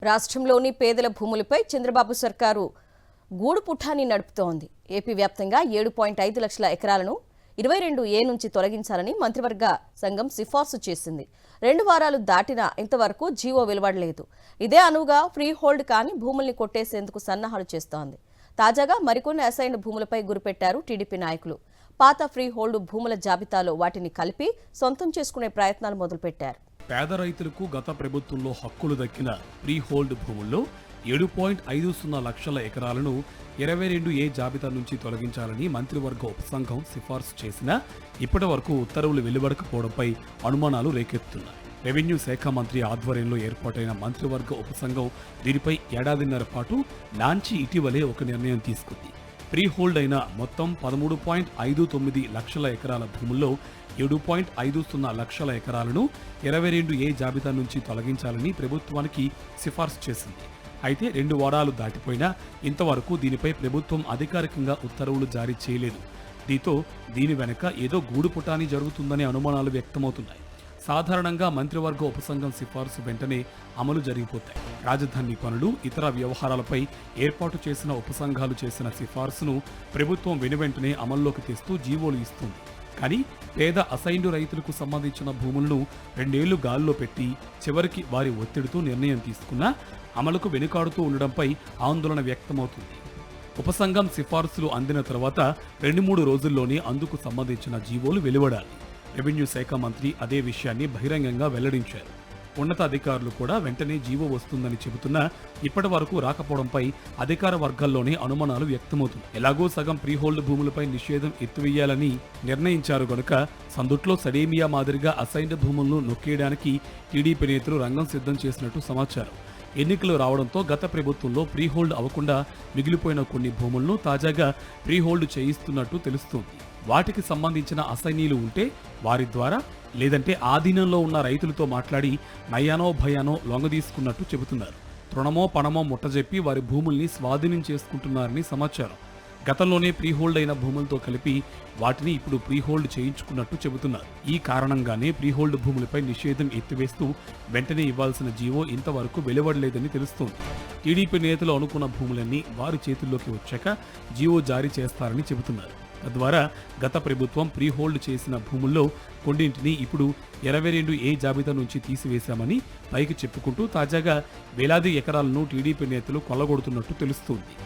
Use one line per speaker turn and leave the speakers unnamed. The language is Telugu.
రాష్ట్రంలోని పేదల భూములపై చంద్రబాబు సర్కారు గూడు పుఠాన్ని నడుపుతోంది. ఏపీ వ్యాప్తంగా 7.5 లక్షల ఎకరాలను 22A నుంచి తొలగించాలని మంత్రివర్గ సంఘం సిఫార్సు చేసింది. 2 వారాలు దాటినా ఇంతవరకు జీవో వెలువడలేదు. ఇదే అనువుగా ఫ్రీ హోల్డ్ కాని భూముల్ని కొట్టేసేందుకు సన్నాహాలు చేస్తోంది. తాజాగా మరికొన్ని అసైన్డ్ భూములపై గురిపెట్టారు టీడీపీ నాయకులు. పాత ఫ్రీ హోల్డ్ భూముల జాబితాలో వాటిని కలిపి సొంతం చేసుకునే ప్రయత్నాలు మొదలుపెట్టారు.
పేద రైతులకు గత ప్రభుత్వంలో హక్కులు దక్కిన ఫ్రీ హోల్డ్ భూముల్లో 7.50 లక్షల ఎకరాలను 22A జాబితా నుంచి తొలగించాలని మంత్రివర్గ ఉపసంఘం సిఫార్సు చేసినా ఇప్పటి వరకు ఉత్తర్వులు వెలువడకపోవడంపై అనుమానాలు రేకెత్తుతున్నాయి. రెవెన్యూ శాఖ మంత్రి ఆధ్వర్యంలో ఏర్పాటైన మంత్రివర్గ ఉపసంఘం దీనిపై ఏడాదిన్నర పాటు నాంచి ఇటీవలే ఒక నిర్ణయం తీసుకుంది. ఫ్రీ హోల్డ్ అయిన మొత్తం 13.59 లక్షల ఎకరాల భూముల్లో 7.50 లక్షల ఎకరాలను 22A జాబితా నుంచి తొలగించాలని ప్రభుత్వానికి సిఫార్సు చేసింది. అయితే 2 వారాలు దాటిపోయినా ఇంతవరకు దీనిపై ప్రభుత్వం అధికారికంగా ఉత్తర్వులు జారీ చేయలేదు. దీని వెనక ఏదో గూడు పుటాని జరుగుతుందనే అనుమానాలు వ్యక్తమవుతున్నాయి. సాధారణంగా మంత్రివర్గ ఉపసంఘం సిఫార్సు వెంటనే అమలు జరిగిపోతాయి. రాజధాని పనులు, ఇతర వ్యవహారాలపై ఏర్పాటు చేసిన ఉపసంఘాలు చేసిన సిఫార్సును ప్రభుత్వం వెనువెంటనే అమల్లోకి తెస్తూ జీవోలు ఇస్తుంది. కానీ పేద అసైన్డ్ రైతులకు సంబంధించిన భూములను 2 ఏళ్లు గాల్లో పెట్టి చివరికి వారి ఒత్తిడితో నిర్ణయం తీసుకున్నా అమలుకు వెనుకాడుతూ ఉండడంపై ఆందోళన వ్యక్తమవుతుంది. ఉపసంఘం సిఫార్సులు అందిన తర్వాత 2-3 రోజుల్లోనే అందుకు సంబంధించిన జీవోలు వెలువడాలి. రెవెన్యూ శాఖ మంత్రి అదే విషయాన్ని బహిరంగంగా వెల్లడించారు. ఉన్నతాధికారులు కూడా వెంటనే జీవో వస్తుందని చెబుతున్నా ఇప్పటి వరకు రాకపోవడంపై అధికార వర్గాల్లోనే అనుమానాలు వ్యక్తమవుతున్నాయి. ఎలాగో సగం ఫ్రీహోల్డ్ భూములపై నిషేధం ఎత్తివేయాలని నిర్ణయించారు గనుక సందుట్లో సడేమియా మాదిరిగా అసైన్డ్ భూములను నొక్కేయడానికి టీడీపీ నేతలు రంగం సిద్ధం చేసినట్టు సమాచారం. ఎన్నికలు రావడంతో గత ప్రభుత్వంలో ఫ్రీహోల్డ్ అవ్వకుండా మిగిలిపోయిన కొన్ని భూములను తాజాగా ఫ్రీహోల్డ్ చేయిస్తున్నట్టు తెలుస్తోంది. వాటికి సంబంధించిన అసైనీలు ఉంటే వారి ద్వారా, లేదంటే ఆధీనంలో ఉన్న రైతులతో మాట్లాడి నయానో భయానో లొంగదీసుకున్నట్టు చెబుతున్నారు. తృణమో పణమో ముట్టజెప్పి వారి భూముల్ని స్వాధీనం చేసుకుంటున్నారని సమాచారం. గతంలోనే ప్రీహోల్డ్ అయిన భూములతో కలిపి వాటిని ఇప్పుడు ప్రీహోల్డ్ చేయించుకున్నట్టు చెబుతున్నారు. ఈ కారణంగానే ప్రీహోల్డ్ భూములపై నిషేధం ఎత్తివేస్తూ వెంటనే ఇవ్వాల్సిన జీవో ఇంతవరకు వెలువడలేదని తెలుస్తోంది. టీడీపీ నేతలు అనుకున్న భూములన్నీ వారి చేతుల్లోకి వచ్చాక జీవో జారీ చేస్తారని చెబుతున్నారు. తద్వారా గత ప్రభుత్వం ప్రీహోల్డ్ చేసిన భూముల్లో కొన్నింటిని ఇప్పుడు 22A జాబితా నుంచి తీసివేశామని పైకి చెప్పుకుంటూ తాజాగా వేలాది ఎకరాలను టీడీపీ నేతలు కొల్లగొడుతున్నట్టు తెలుస్తోంది.